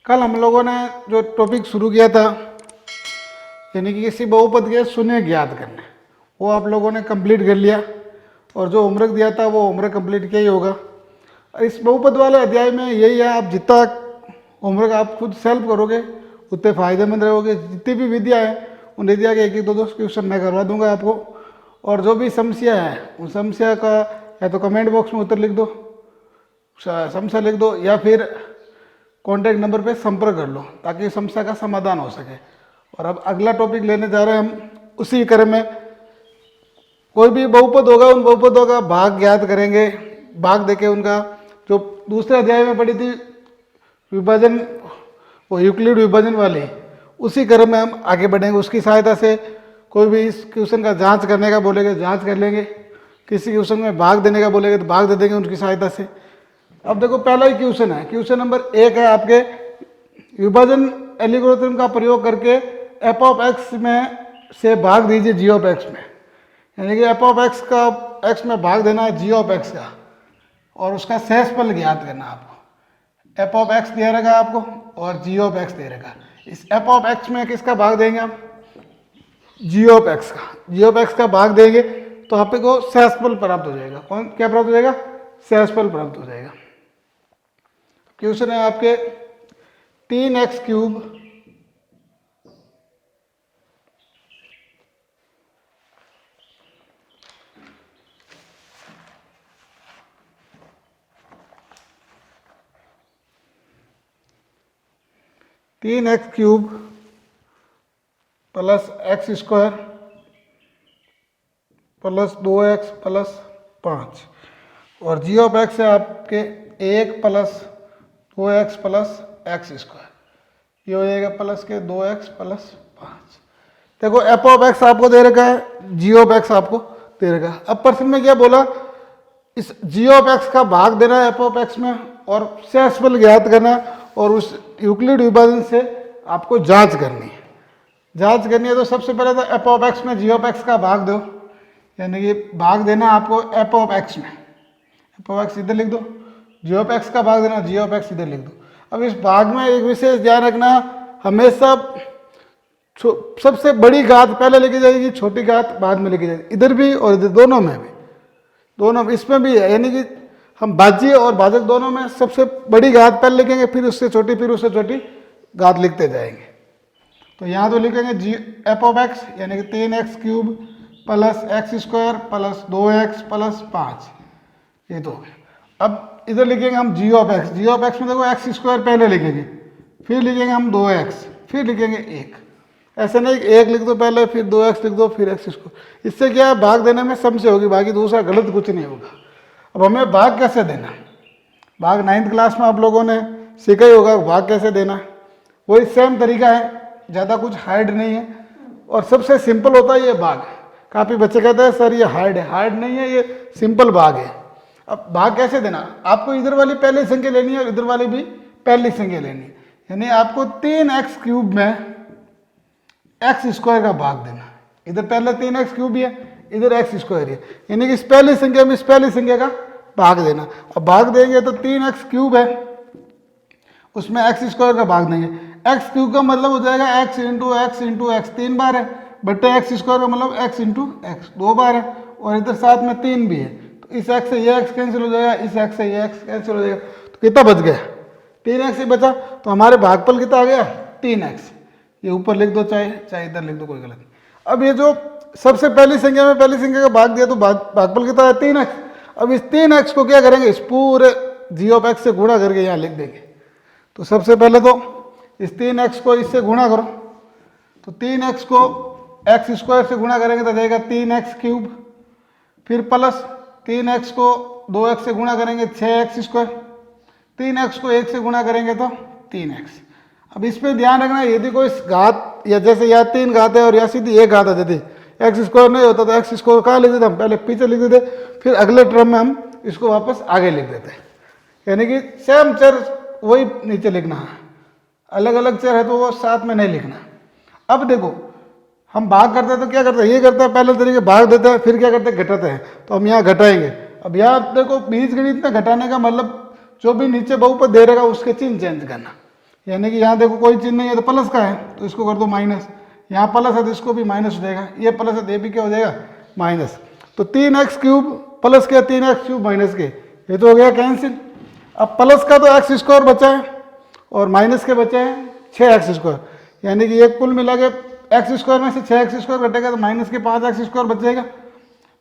कल हम लोगों ने जो टॉपिक शुरू किया था यानी कि किसी बहुपद के शून्य ज्ञात करने, वो आप लोगों ने कंप्लीट कर लिया और जो होमवर्क दिया था वो होमवर्क कंप्लीट किया ही होगा। इस बहुपद वाले अध्याय में यही है, आप जितना होमवर्क आप खुद सेल्फ करोगे उतने फायदेमंद रहोगे। जितनी भी विद्या है उन विद्या के एक एक दो दो क्वेश्चन मैं करवा दूंगा आपको, और जो भी समस्या है उन समस्या का या तो कमेंट बॉक्स में उत्तर लिख दो, समस्या लिख दो, या फिर कॉन्टैक्ट नंबर पे संपर्क कर लो ताकि समस्या का समाधान हो सके। और अब अगला टॉपिक लेने जा रहे हैं हम उसी क्रम में। कोई भी बहुपद होगा उन बहुपदों का भाग ज्ञात करेंगे। भाग देके उनका जो दूसरे अध्याय में पढ़ी थी विभाजन, वो यूक्लिड विभाजन वाली, उसी क्रम में हम आगे बढ़ेंगे। उसकी सहायता से कोई भी इस क्वेश्चन का जांच करने का बोलेंगे जांच कर लेंगे, किसी क्वेश्चन में भाग देने का बोलेंगे तो भाग दे देंगे उनकी सहायता से। अब देखो पहला ही क्वेश्चन है, क्वेश्चन नंबर 1 है आपके, विभाजन एल्गोरिथम का प्रयोग करके एफ ऑफ एक्स में से भाग दीजिए जी ऑफ एक्स में। यानी कि एफ ऑफ एक्स का एक्स में भाग देना है जी ऑफ एक्स का और उसका शेषफल ज्ञात करना आपको। एफ ऑफ एक्स दे रहेगा आपको और जी ऑफ एक्स दे रहेगा। इस एफ ऑफ एक्स में किसका भाग देंगे हम? जी ऑफ एक्स का। जी ऑफ एक्स का भाग देंगे तो आपको शेषफल प्राप्त हो जाएगा। कौन क्या प्राप्त हो जाएगा? शेषफल प्राप्त हो जाएगा। क्वेश्चन है आपके 3x cube plus x square plus 2x plus 5 और जी ऑफ एक्स है आपके 1 plus 2x plus x square. ये हो जाएगा प्लस के 2x प्लस 5। देखो एफ ऑफ एक्स आपको दे रखा है, जी ऑफ एक्स आपको दे रखा है। अब प्रश्न में क्या बोला? इस जी ऑफ एक्स का भाग देना है एफ ऑफ एक्स में और शेषफल ज्ञात करना और उस यूक्लिड विभाजन से आपको जांच करनी है। जांच करनी है तो सबसे पहले तो एफ ऑफ एक्स में जी ऑफ एक्स का भाग दो, यानी कि भाग देना आपको एफ ऑफ एक्स में। एफ ऑफ एक्स इधर लिख दो, जी ऑफ एक्स का भाग देना जी ऑफ एक्स इधर लिख दो। अब इस भाग में एक विशेष ध्यान रखना, हमेशा सबसे बड़ी घात पहले लेके जाएगी, छोटी घात बाद में लेके जाएगी। इधर भी और इधर दोनों में भी, दोनों इसमें भी है, यानी कि हम भाज्य और भाजक दोनों में सबसे बड़ी घात पहले लिखेंगे, फिर उससे छोटी, फिर उससे छोटी घात लिखते जाएंगे। तो यहाँ तो लिखेंगे जी एफ ऑफ एक्स यानी कि 3x cube plus x square plus 2x plus 5, ये तो हो गया। अब इधर लिखेंगे हम g of x. G of x में देखो एक्स स्क्वायर पहले लिखेंगे, फिर लिखेंगे हम 2x, फिर लिखेंगे 1। ऐसा नहीं कि 1 लिख दो पहले फिर 2x लिख दो फिर एक्स स्क्वायर। इससे क्या है, भाग देने में समस्या होगी, बाकी दूसरा गलत कुछ नहीं होगा। अब हमें भाग कैसे देना? भाग 9th क्लास में आप लोगों ने सीखा ही होगा भाग कैसे देना। वही सेम तरीका है, ज़्यादा कुछ हार्ड नहीं है और सबसे सिंपल होता है ये भाग। काफ़ी बच्चे कहते हैं सर ये हार्ड है, हार्ड नहीं है, ये सिंपल भाग है। अब भाग कैसे देना? आपको इधर वाली पहली संख्या लेनी है और इधर वाली भी पहली संख्या लेनी है। यानी आपको 3x क्यूब में एक्स स्क्वायर का भाग देना। इधर पहले 3x क्यूब ही है, इधर एक्स स्क्वायर है, यानी कि इस पहली संख्या में इस पहली संख्या का भाग देना। अब भाग देंगे तो 3x क्यूब है, उसमें एक्स स्क्वायर का भाग देंगे। एक्स क्यूब का मतलब हो जाएगा x इंटू एक्स 3 बार है, बटे एक्स स्क्वायर का मतलब x इंटू एक्स 2 बार है, और इधर साथ में 3 भी है। तो इस x से ये x कैंसिल हो जाएगा, इस x से ये x कैंसिल हो जाएगा, तो कितना बच गया? 3x ही बचा। तो हमारे भागफल कितना आ गया? 3x। ये ऊपर लिख दो, चाहे इधर लिख दो, कोई गलत नहीं। अब ये जो सबसे पहली संख्या में पहली संख्या का भाग दिया तो भागफल कितना है? 3x। अब इस 3x को क्या करेंगे? इस पूरे जी ऑफ एक्स से गुणा करके यहाँ लिख देंगे। तो सबसे पहले तो इस 3x को इससे गुणा करो, तो 3x को एक्स स्क्वायर से गुणा करेंगे तो जाएगा 3x क्यूब, फिर प्लस 3x को 2x से गुणा करेंगे 6x स्क्वायर, 3x को 1 से गुणा करेंगे तो 3x। अब इस पर ध्यान रखना, यदि कोई घात या जैसे यहाँ 3 घात है और यहाँ सीधी 1 घात आ जाती, एक्स स्क्वायर नहीं होता तो एक्स स्क्वायर कहाँ लिख देते हम? पहले पीछे लिख देते, फिर अगले टर्म में हम इसको वापस आगे लिख देते हैं। यानी कि सेम चर वही नीचे लिखना है, अलग अलग चर है तो वो साथ में नहीं लिखना। अब देखो हम भाग करते हैं तो क्या करते हैं? ये करते हैं पहले तरीके, भाग देते हैं, फिर क्या करते हैं? घटाते हैं। तो हम यहाँ घटाएंगे। अब यहाँ देखो बीजगणित में घटाने का मतलब जो भी नीचे बहुपद दे रहेगा उसके चिन्ह चेंज करना। यानी कि यहाँ देखो कोई चिन्ह नहीं है तो प्लस का है तो इसको कर दो माइनस, यहाँ प्लस है तो इसको भी माइनस हो जाएगा, ये प्लस है तो ये भी क्या हो जाएगा माइनस। तो 3x क्यूब प्लस के 3x क्यूब माइनस के, ये तो हो गया कैंसिल। अब प्लस का तो एक्स स्क्वायर बचा है और माइनस के बचे हैं 6x स्क्वायर, यानी कि एक कुल मिला के एक्स स्क्वायर में से 6x स्क्वायर घटेगा तो माइनस के 5x स्क्वायर बच जाएगा।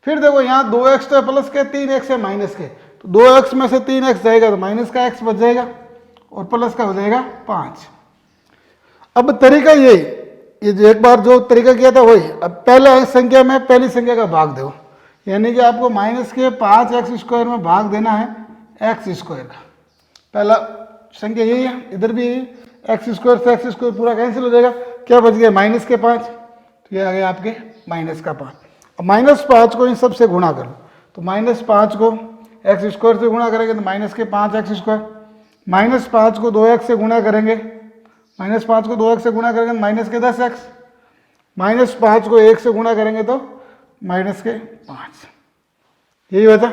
फिर देखो यहाँ 2x तो है प्लस के, 3x है माइनस के, तो 2x में से 3x जाएगा तो माइनस का x बच जाएगा और प्लस का हो जाएगा 5। अब तरीका यही, ये जो एक बार जो तरीका किया था वही, अब पहले संख्या में पहली संख्या का भाग दो, यानी कि आपको माइनस के 5x स्क्वायर में भाग देना है एक्स स्क्वायर का। पहला संख्या यही है, इधर भी यही, एक्स स्क्वायर से एक्स स्क्वायर पूरा कैंसिल हो जाएगा, क्या बच गया माइनस के 5, तो ये आ गया आपके माइनस का 5। अब माइनस 5 को इन सब से गुणा करो, तो माइनस 5 को एक्स स्क्वायर से गुणा करेंगे तो माइनस के 5x स्क्वायर, माइनस 5 को 2x से गुणा करेंगे, माइनस 5 को 2x से गुणा करेंगे माइनस के 10x, माइनस 5 को 1 से गुणा करेंगे तो माइनस के 5, यही होता,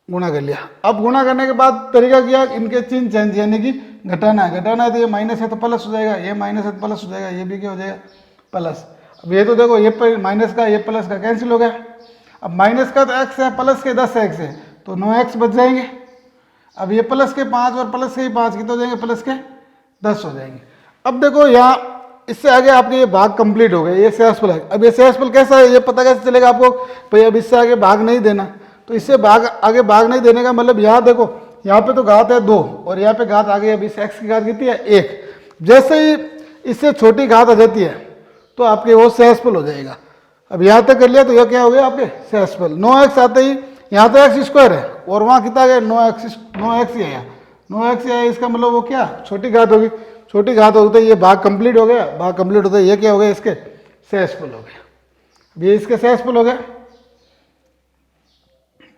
गुणा कर लिया। अब गुणा करने के बाद तरीका किया, इनके चिन्ह चेंज, यानी कि घटाना है तो ये माइनस है तो प्लस हो जाएगा, ये माइनस है तो प्लस हो जाएगा, ये भी क्या हो जाएगा प्लस। अब ये तो देखो ये माइनस का ये प्लस का कैंसिल हो गया। अब माइनस का तो x है, प्लस के 10x है तो 9x बच जाएंगे। अब ये प्लस के 5 और प्लस के 5 कितने हो जाएंगे, प्लस के 10 हो जाएंगे। अब देखो यहाँ इससे आगे आपके ये भाग कंप्लीट हो गए, ये शेषफल है। अब ये शेषफल कैसा है ये पता कैसे चलेगा आपको, भाई अब इससे आगे भाग नहीं देना, तो इससे आगे भाग नहीं देने का मतलब यहाँ देखो, यहाँ पे तो घात है 2 और यहाँ पे घात आ गई, अब इस x की घात कितनी है 1, जैसे ही इससे छोटी घात आ जाती है तो आपके वो शेषफल हो जाएगा। अब यहाँ तक कर लिया तो यह क्या हो गया आपके शेषफल। 9x आते ही यहाँ तो एक्स स्क्वायर है और वहाँ कितना गया 9x ही आया, 9x आया, इसका मतलब वो क्या छोटी घात होगी, छोटी घात होते ही ये भाग कंप्लीट हो गया, भाग कंप्लीट होता है ये क्या हो गया इसके शेषफल हो गया। अब ये इसके शेषफल हो गया,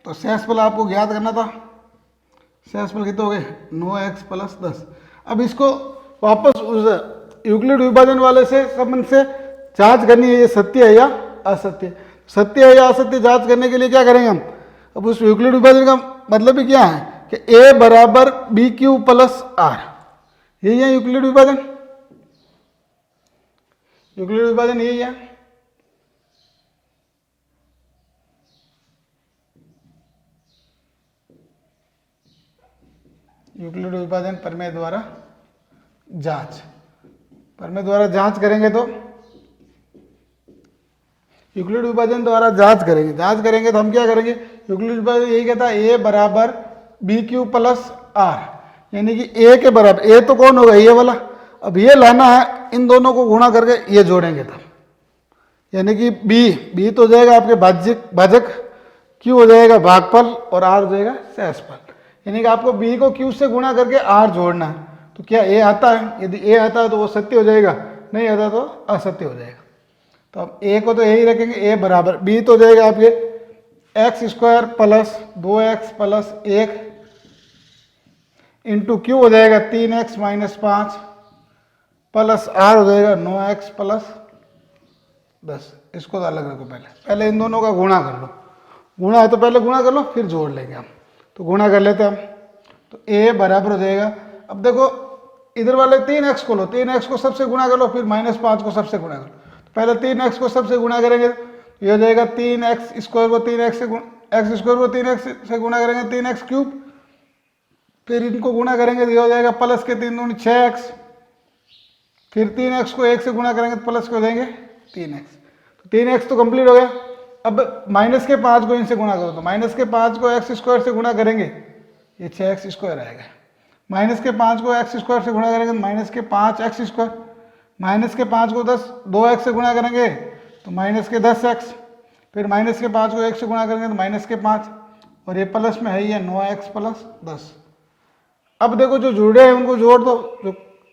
तो शेषफल आपको ज्ञात करना था, शेषफल कितने हो गए 9x प्लस 10। अब इसको वापस उस यूक्लिड विभाजन वाले से संबंध से जांच करनी है, ये सत्य है या असत्य, सत्य है या असत्य जांच करने के लिए क्या करेंगे हम। अब उस यूक्लिड विभाजन का मतलब भी क्या है कि a बराबर बी क्यू प्लस आर, यही है यूक्लिड विभाजन, यूक्लिड विभाजन यही है। यूक्लिड विभाजन प्रमेय द्वारा जांच, प्रमेय द्वारा जांच करेंगे तो यूक्लिड विभाजन द्वारा जांच करेंगे तो हम क्या करेंगे, यूक्लिड विभाजन यही कहता है a बराबर बी क्यू प्लस आर, यानी कि a के बराबर, a तो कौन होगा ये वाला, अब ये लाना है, इन दोनों को गुणा करके ये जोड़ेंगे तब, यानी कि b तो हो जाएगा आपके भाजक, q हो जाएगा भागफल और r हो जाएगा शेषफल, यानी कि आपको b को q से गुणा करके r जोड़ना है। तो क्या a आता है, यदि a आता है तो वो सत्य हो जाएगा, नहीं आता तो असत्य हो जाएगा। तो अब a को तो यही रखेंगे, a बराबर b तो हो जाएगा आपके x square plus 2x plus 1 into Q हो जाएगा 3x माइनस 5 प्लस r हो जाएगा 9x प्लस 10। इसको तो अलग रखो, पहले इन दोनों का गुणा कर लो, गुणा है तो पहले गुणा कर लो फिर जोड़ लेंगे हम, तो गुणा कर लेते हैं हम, तो a बराबर हो जाएगा, अब देखो इधर वाले 3x को लो, 3x को सबसे गुणा कर लो, फिर माइनस 5 को सबसे गुणा कर लो, तो पहले 3x को सबसे गुणा करेंगे तो ये हो जाएगा 3x स्क्वायर को 3x से x स्क्वायर को 3x से गुणा करेंगे 3x क्यूब, फिर इनको गुणा करेंगे तो ये हो जाएगा प्लस के 3 दूनी 6x, फिर 3x को 1 से गुणा करेंगे तो प्लस के हो जाएंगे 3x, तो 3x तो कंप्लीट हो गया। अब माइनस के 5 को इनसे गुणा करो, तो माइनस के 5 को x स्क्वायर से गुणा करेंगे ये 6x स्क्वायर आएगा, माइनस के 5 को x स्क्वायर से गुणा करेंगे तो माइनस के 5x स्क्वायर, माइनस के 5 को 2x से गुणा करेंगे तो माइनस के 10x, फिर माइनस के 5 को 1 से गुणा करेंगे तो माइनस के 5, और ये प्लस में है ही है 9x प्लस 10। अब देखो जो जुड़ रहे हैं उनको जोड़ दो, जो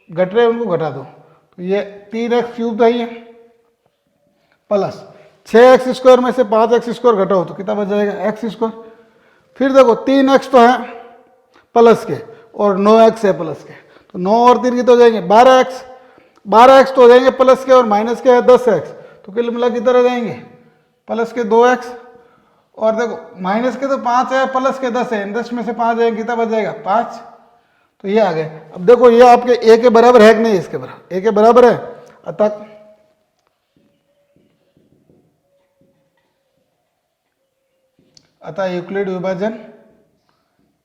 घट रहे हैं उनको घटा दो, तो ये 3x क्यूब तो ही है प्लस 6x स्क्वायर में से 5x स्क्वायर घटाओ तो कितना बच जाएगा x स्क्वायर, फिर देखो 3x तो है प्लस के और 9x है प्लस के, तो 9 और 3 कितने हो जाएंगे 12x तो हो जाएंगे प्लस के, और माइनस के है 10x, तो कुल मिला कितना रह जाएंगे प्लस के 2x, और देखो माइनस के तो 5 है प्लस के 10 है, 10 में से 5 जाएंगे कितना बच जाएगा 5, तो ये आ गए। अब देखो ये आपके ए के बराबर है कि नहीं, इसके बराबर, ए के बराबर है, अतः यूक्लिड विभाजन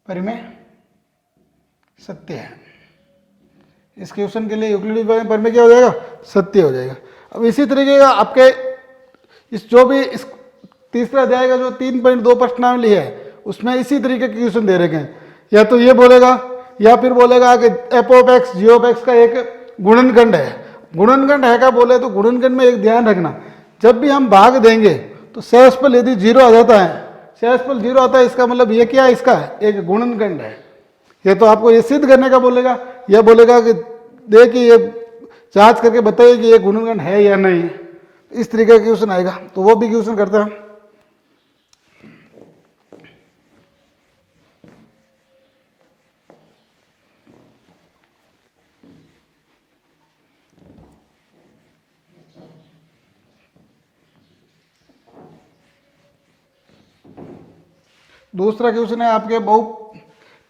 परिमेय सत्य है। इस क्वेश्चन के लिए यूक्लिड विभाजन परिमेय क्या हो जाएगा, सत्य हो जाएगा। अब इसी तरीके का आपके इस जो भी इस तीसरा अध्याय का जो 3.2 प्रश्नावली है उसमें इसी तरीके के क्वेश्चन दे रखे हैं। या तो ये बोलेगा या फिर बोलेगा कि f of x g of x का एक गुणनखंड है। गुणनखंड है का बोले तो गुणनखंड में एक ध्यान रखना, जब भी हम भाग देंगे तो शेषफल यदि 0 आ जाता है, शेषफल 0 आता है, इसका मतलब ये क्या है, इसका एक गुणनखंड है। ये तो आपको ये सिद्ध करने का बोलेगा, यह बोलेगा कि देखिए ये जांच करके बताइए कि ये गुणनखंड है या नहीं। इस तरीके का क्वेश्चन आएगा, तो वो भी क्वेश्चन करते हैं। दूसरा क्वेश्चन है आपके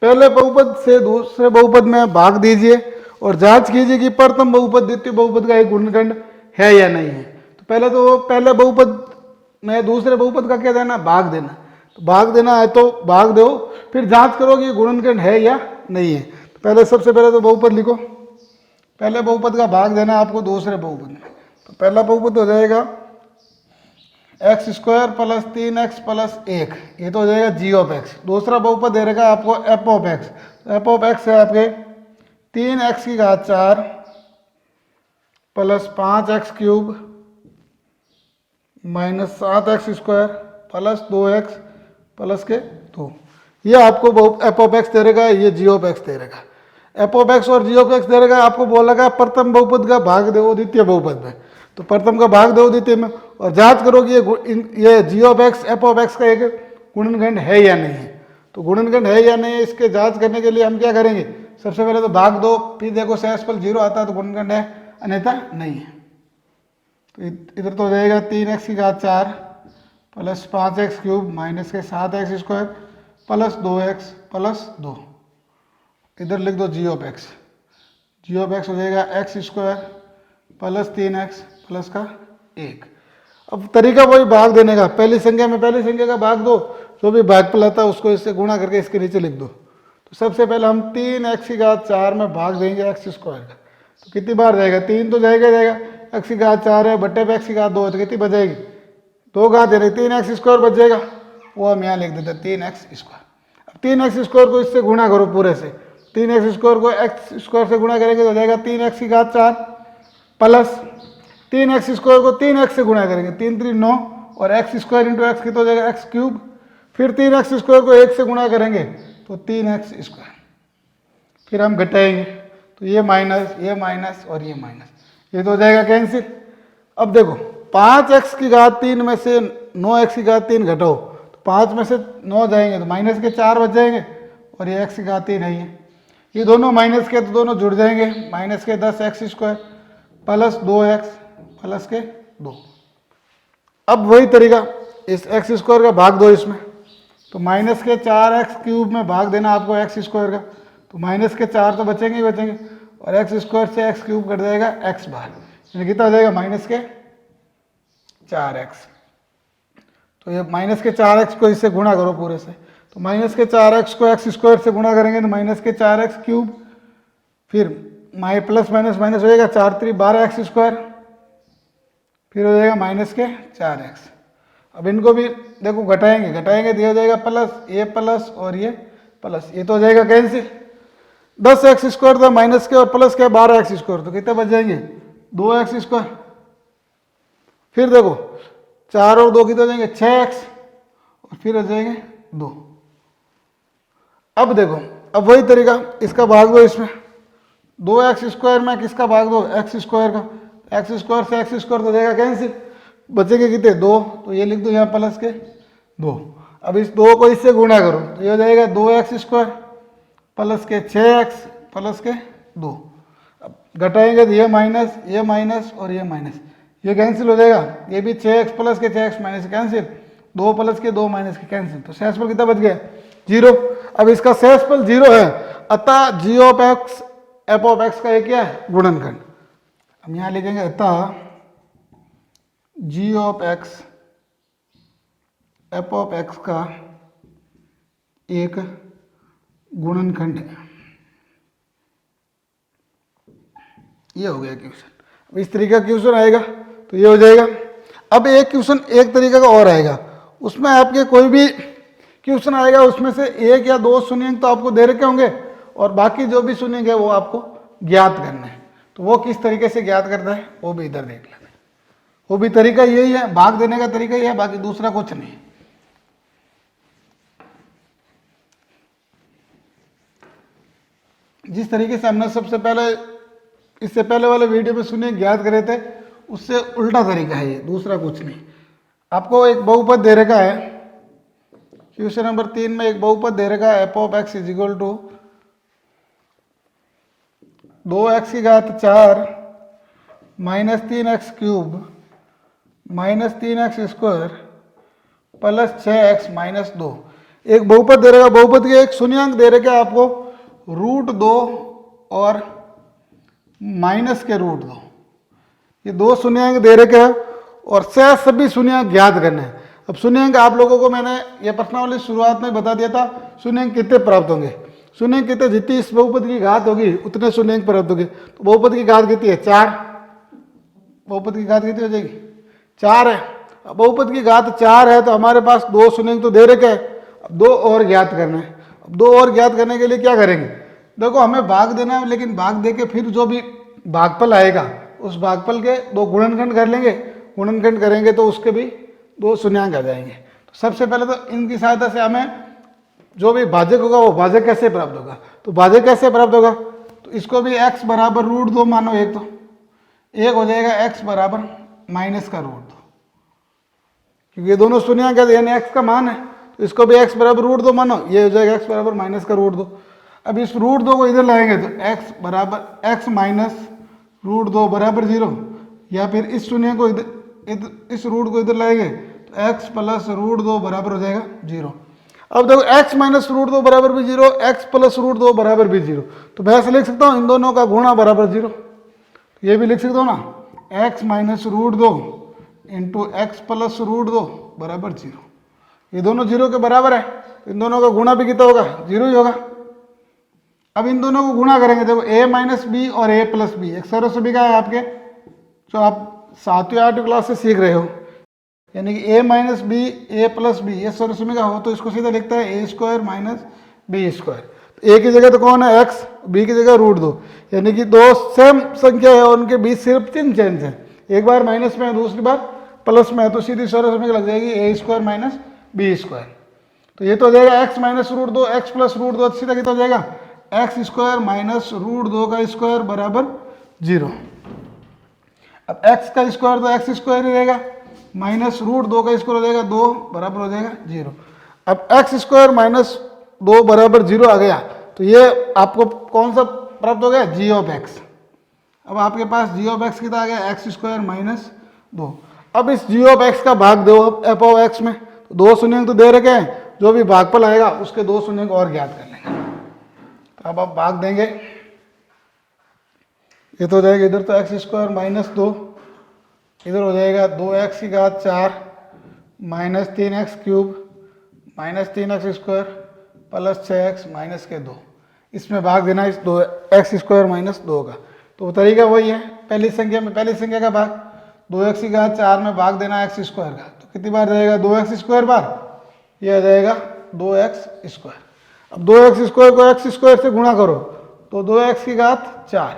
पहले बहुपद से दूसरे बहुपद में भाग दीजिए और जांच कीजिए कि प्रथम बहुपद द्वितीय बहुपद का एक गुणनखंड है या नहीं है। तो पहले बहुपद में दूसरे बहुपद का क्या देना, भाग देना। तो भाग देना है तो भाग दो, फिर जांच करो कि गुणनखंड है या नहीं है। तो पहले सबसे पहले तो बहुपद लिखो, पहले बहुपद का भाग देना आपको दूसरे बहुपद में। तो पहला बहुपद हो जाएगा x square plus 3x plus 1, ये तो हो जाएगा जी ऑफ एक्स। दूसरा बहुपद दे रहेगा आपको F of x. F of x है आपके 3x की घात 4 plus 5x cube minus 7x square plus 2x plus के 2। ये आपको एफ ऑफ एक्स दे रहेगा, ये जी ऑफ एक्स दे रहेगा। एफ ऑफ एक्स और जी ऑफ एक्स दे रहेगा, आपको बोलेगा प्रथम बहुपद का भाग दो द्वितीय बहुपद में। तो प्रथम का भाग दो द्वितीय में और जांच करो कि ये g of x f of x का एक गुणनखंड है या नहीं है। तो गुणनखंड है या नहीं है, इसके जांच करने के लिए हम क्या करेंगे, सबसे पहले तो भाग दो, फिर देखो शेषफल 0 आता है तो गुणनखंड है, अन्यथा नहीं है। तो इधर तो हो जाएगा 3x की घात 4 प्लस 5x क्यूब माइनस के 7x square plus 2x plus 2। इधर लिख दो g of x. G of x हो जाएगा x square plus 3x plus का 1। अब तरीका वही भाग देने का, पहली संख्या में पहली संख्या का भाग दो, जो भी भागफल आता है उसको इससे गुणा करके इसके नीचे लिख दो। तो सबसे पहले हम 3x की घात 4 में भाग देंगे एक्स स्क्वायर का। तो कितनी बार जाएगा, 3 तो जाएगा, एक्स की घात 4 है बट्टे पे एक्स की घात 2 है तो कितनी बच जाएगी, 2 घात दे रही, 3x स्क्वायर बच जाएगा, वो हम यहाँ लिख देते 3x स्क्वायर। अब 3x स्क्वायर को इससे गुणा करो पूरे से, 3x स्क्वायर को x स्क्वायर से गुणा करेंगे तो हो जाएगा 3x की घात 4 प्लस 3x स्क्वायर को 3x से गुणा करेंगे, 3 3 9 और x स्क्वायर इंटू एक्स की तो हो जाएगा एक्स क्यूब। फिर 3x स्क्वायर को 1 से गुणा करेंगे तो 3x स्क्वायर। फिर हम घटाएंगे तो ये माइनस और ये माइनस, ये तो हो जाएगा कैंसिल। अब देखो 5x की घात 3 में से 9x की घात 3 घटाओ तो 5 में से 9 जाएंगे तो माइनस के 4 बच जाएंगे और ये x की घात 3 है ये दोनों माइनस के तो दोनों जुड़ जाएंगे, माइनस के 10x square plus 2x plus के 2। अब वही तरीका इस x स्क्वायर का भाग दो इसमें, तो माइनस के 4x क्यूब में भाग देना आपको x स्क्वायर का, तो माइनस के 4 तो बचेंगे ही बचेंगे और x स्क्वायर से x क्यूब कट जाएगा x बार, यानी कितना हो जाएगा माइनस के 4x। तो ये माइनस के 4x को इससे गुणा करो पूरे से, तो माइनस के 4x को x स्क्वायर से गुणा करेंगे तो माइनस के 4x क्यूब, फिर प्लस माइनस माइनस हो जाएगा 4 3 12x स्क्वायर, फिर हो जाएगा माइनस के 4x। अब इनको भी देखो घटाएंगे तो ये हो जाएगा प्लस, ये प्लस और ये प्लस, ये तो हो जाएगा कैंसिल। 10x स्क्वायर था माइनस के और प्लस के 12x स्क्वायर, तो कितने बच जाएंगे 2x स्क्वायर। फिर देखो 4 और 2 कितने हो जाएंगे 6x और फिर हो जाएंगे 2। अब देखो अब वही तरीका इसका भाग दो इसमें, 2x स्क्वायर में किसका भाग दो x स्क्वायर का, x स्क्वायर से x स्क्वायर तो जाएगा कैंसिल, बचेंगे कितने 2, तो ये लिख दो यहाँ प्लस के 2। अब इस 2 को इससे गुणा करो तो ये हो जाएगा 2x स्क्वायर प्लस के 6x प्लस के 2। अब घटाएंगे तो ये माइनस और ये माइनस, ये कैंसिल हो जाएगा, ये भी 6x प्लस के 6x माइनस कैंसिल, 2 प्लस के 2 माइनस के कैंसिल, तो शेषफल कितना बच गया 0। अब इसका शेषफल 0 है अतः g of x f of x का एक क्या है, गुणनखंड। हम यहां लिखेंगे अतः g of x f of x का एक गुणनखंड है। ये हो गया क्वेश्चन। अब इस तरीके का क्वेश्चन आएगा तो ये हो जाएगा। अब एक क्वेश्चन एक तरीके का और आएगा, उसमें आपके कोई भी क्वेश्चन आएगा उसमें से एक या दो शून्यंक तो आपको दे रखे होंगे और बाकी जो भी शून्यंक है वो आपको ज्ञात करना है। तो वो किस तरीके से ज्ञात करता है वो भी इधर देख लेना। वो भी तरीका यही है, भाग देने का तरीका ही है, बाकी दूसरा कुछ नहीं। जिस तरीके से हमने सबसे पहले इससे पहले वाले वीडियो में शून्यंक ज्ञात करे थे उससे उल्टा तरीका है ये, दूसरा कुछ नहीं। आपको एक बहुपद दे रखा है, क्वेश्चन नंबर 3 में एक बहुपद दे रखा है f of x is equal to 2x की घात 4 minus 3x cube minus 3x square plus 6x minus 2। एक बहुपद दे रखा, बहुपद के एक शून्यंक दे रखा है आपको √2 और माइनस के √2। ये दो शून्यंक दे रखे हैं और से सभी शून्यंक ज्ञात करने हैं। अब शून्यंक आप लोगों को मैंने ये प्रश्नावली शुरुआत में बता दिया था, शून्यंक कितने प्राप्त होंगे, शून्यंक कितने, जितनी इस बहुपद की घात होगी उतने शून्यंक प्राप्त होंगे। तो बहुपद की घात कितनी है, 4। बहुपद की घात कितनी हो जाएगी, 4 है। अब बहुपद की घात 4 है तो हमारे पास दो शून्यंक तो दे रखे हैं, अब दो और ज्ञात करना है। अब दो और ज्ञात करने के लिए क्या करेंगे, देखो हमें भाग देना है, लेकिन भाग दे के फिर जो भी भागफल आएगा उस भागफल के दो गुणनखंड कर लेंगे, गुणनखंड करेंगे तो उसके भी दो शून्यंक आ जाएंगे। तो सबसे पहले तो इनकी सहायता से हमें जो भी भाजक होगा वो भाजक कैसे प्राप्त होगा, तो भाजक कैसे प्राप्त होगा, तो इसको भी x बराबर √2 मानो, एक तो एक हो जाएगा x बराबर माइनस का √2, क्योंकि ये दोनों शून्यंक है यानी x का मान है, तो इसको भी x बराबर √2 मानो, ये हो जाएगा x बराबर माइनस का √2। अब इस √2 को इधर लाएंगे तो x बराबर x माइनस √2 बराबर 0, या फिर इस शून्य को इस रूट को इधर लाएंगे तो x प्लस √2 बराबर हो जाएगा 0। अब देखो x माइनस √2 बराबर भी 0, x प्लस √2 बराबर भी 0, तो मैं ऐसे लिख सकता हूँ इन दोनों का गुणा बराबर 0। ये भी लिख सकता हूँ ना, x minus √2 into x plus √2 बराबर 0। ये दोनों 0 के बराबर है, इन दोनों का गुणा भी कितना होगा, 0 ही होगा। अब इन दोनों को गुणा करेंगे, देखो a माइनस बी और a प्लस बी एक सर्वसुभिका है आपके, जो आप 7वीं 8वीं क्लास से सीख रहे हो, यानी कि a minus b a plus b ये सर्वसुभिका हो तो इसको सीधा लिखता है a² माइनस b²। तो a की जगह तो कौन है x, b की जगह √2, यानी कि दो सेम संख्या है और उनके बीच सिर्फ चिन्ह चेंज है, एक बार माइनस में है दूसरी बार प्लस में है, तो सीधी सर्वसुभिका लग जाएगी a² माइनस b²। तो ये तो हो जाएगा x माइनस √2 x प्लस √2 सीधा कितना हो जाएगा, x² माइनस √2 का स्क्वायर बराबर 0। अब x का स्क्वायर तो x² ही रहेगा, माइनस √2 का स्क्वायर हो जाएगा 2 बराबर हो जाएगा 0। अब x² माइनस 2 बराबर 0 आ गया, तो ये आपको कौन सा प्राप्त हो गया, g ऑफ x। अब आपके पास g ऑफ x कितना आ गया, x² माइनस 2। अब इस g ऑफ x का भाग दो f ऑफ x में, तो दो शून्यंक तो दे रखे हैं, जो भी भागफल आएगा उसके दो शून्यंक और ज्ञात कर लेंगे। तो अब आप भाग देंगे, ये तो हो जाएगा इधर तो x² माइनस 2, इधर हो जाएगा 2x की घात 4 minus 3x cube minus 3x square plus 6x minus के 2। इसमें भाग देना इस 2x² माइनस 2 का, तो वो तरीका वही है, पहली संख्या का भाग 2x की घात 4 में भाग देना x² का, तो कितनी बार जाएगा, 2x² बार, ये आ जाएगा 2x²। अब 2x² को x² से गुणा करो तो 2x की घात 4,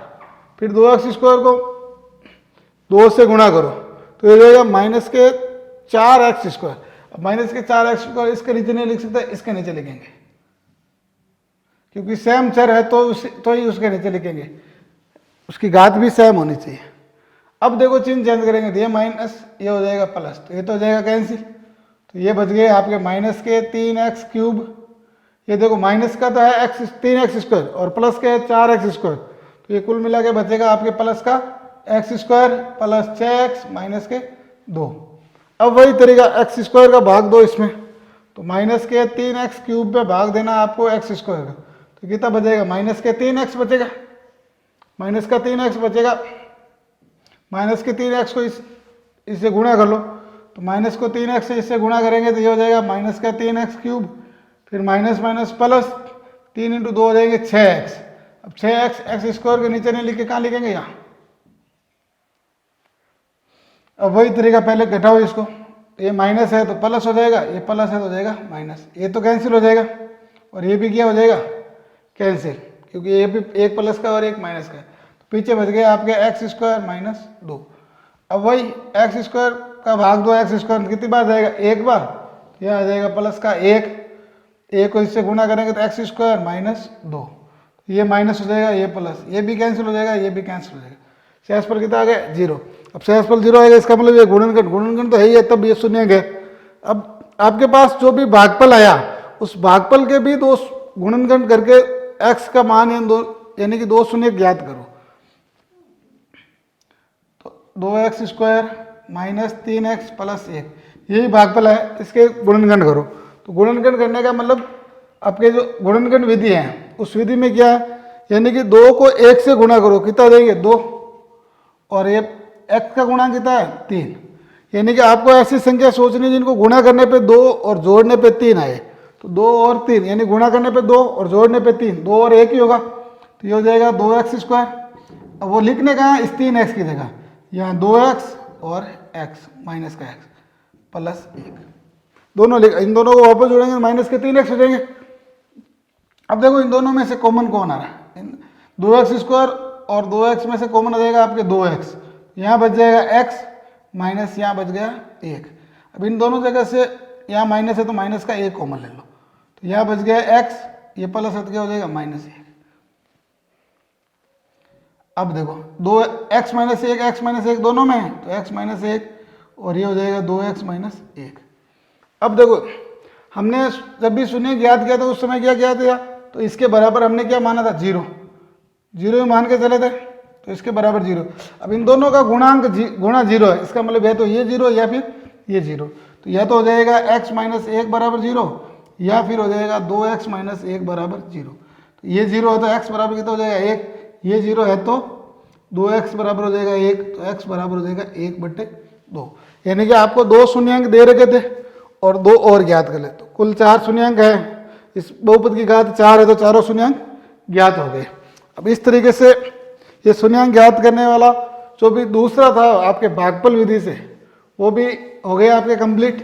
फिर 2x² को 2 से गुणा करो तो ये जाएगा माइनस के 4x²। अब माइनस के 4x² इसके नीचे नहीं लिख सकते, इसके नीचे लिखेंगे, क्योंकि सेम चर है तो ही उसके नीचे लिखेंगे, उसकी घात भी सेम होनी चाहिए। अब देखो चिन्ह चेंज करेंगे तो ये माइनस, ये हो जाएगा प्लस, तो ये तो हो जाएगा कैंसिल, तो ये बच गए आपके माइनस के 3x क्यूब, ये देखो माइनस का तो है 3x² और प्लस के 4x², तो ये कुल मिला के बचेगा आपके प्लस का x² प्लस 6x माइनस के 2। अब वही तरीका x² का भाग दो इसमें, तो माइनस के 3x क्यूब पे भाग देना आपको x² का, तो कितना बचेगा, माइनस के 3x बचेगा, माइनस का 3x बचेगा। माइनस के 3x को इससे गुणा कर लो, तो माइनस को 3x से इससे गुणा करेंगे तो ये हो जाएगा माइनस का 3x क्यूब, फिर माइनस माइनस प्लस 3 इंटू 2 हो जाएंगे 6x। अब 6x एक्स स्क्वायर के नीचे नहीं लिखे, कहाँ लिखेंगे, यहाँ। अब वही तरीका, पहले घटाओ इसको, ये माइनस है तो प्लस हो जाएगा, ये प्लस है तो हो जाएगा माइनस, ये तो कैंसिल हो जाएगा और ये भी क्या हो जाएगा, कैंसिल, क्योंकि ये भी एक प्लस का और एक माइनस का है। तो पीछे बच गया आपके एक्स स्क्वायर माइनस 2। अब वही एक्स स्क्वायर का भाग 2 एक्स स्क्वायर कितनी बार जाएगा, एक बार, यह आ जाएगा प्लस का 1 को इससे गुणा करेंगे तो एक्स स्क्वायर माइनस 2, ये माइनस हो जाएगा, ये प्लस, ये भी कैंसिल हो जाएगा, ये भी कैंसिल हो जाएगा। शेषफल कितना आ गया, 0। अब शेषफल 0 आएगा, इसका मतलब ये गुणनखंड तो है ही है, तब ये शून्य है। अब आपके पास जो भी भागफल आया उस भागफल के भी दो गुणनखंड करके x का मान यानी कि 2 शून्य ज्ञात करो। तो 2x square minus 3x plus 1 यही भागफल है, इसके गुणनखंड करो। तो गुणनखंड करने का मतलब आपके जो गुणनखंड विधि है उस विधि में क्या है, यानी कि 2 को 1 से गुणा करो, कितना देंगे 2, और ये x का गुणा कितना है 3। यानी कि आपको ऐसी संख्या सोचनी जिनको गुणा करने पे 2 और जोड़ने पे 3 आए। तो 2 और 3 यानी गुणा करने पे 2 और जोड़ने पे 3, 2 और 1 ही होगा, तो ये हो जाएगा 2x स्क्वायर। अब वो लिखने का है इस 3x की जगह, यहाँ 2x और x माइनस का x प्लस 1, दोनों इन दोनों को वापस जोड़ेंगे माइनस के 3x हो जाएंगे। अब देखो इन दोनों में से कॉमन कौन आ रहा है, 2x स्क्वायर और 2x में से कॉमन आ जाएगा आपके 2x, यहाँ बच जाएगा x माइनस यहाँ बच गया 1। अब इन दोनों जगह से यहाँ माइनस है तो माइनस का 1 कॉमन ले लो, तो यहाँ बच गया x, ये प्लस हट गया हो जाएगा माइनस 1। अब देखो 2x माइनस 1 x माइनस 1 दोनों में है, तो x माइनस 1 और ये हो जाएगा 2x माइनस 1। अब देखो हमने जब भी शून्य ज्ञात किया था उस समय क्या किया था, तो इसके बराबर हमने क्या माना था, 0 ही मान के चले थे, तो इसके बराबर 0। अब इन दोनों का गुणांक गुणा 0 है, इसका मतलब या तो ये 0 या फिर ये 0, तो या तो हो जाएगा x माइनस 1 बराबर 0 या फिर हो जाएगा 2x माइनस 1 बराबर 0। तो ये 0 है तो x बराबर कितना हो जाएगा 1, ये 0 है तो 2x बराबर हो जाएगा 1, तो x बराबर हो जाएगा 1/2। यानी कि आपको 2 शून्यांक दे रखे थे और 2 और ज्ञात कर ले, तो कुल 4 शून्यांक है। इस बहुपद की घात 4 है तो चारों शून्यांक ज्ञात हो गए। अब इस तरीके से ये शून्यांक ज्ञात करने वाला जो भी दूसरा था आपके भागफल विधि से, वो भी हो गया आपके कंप्लीट।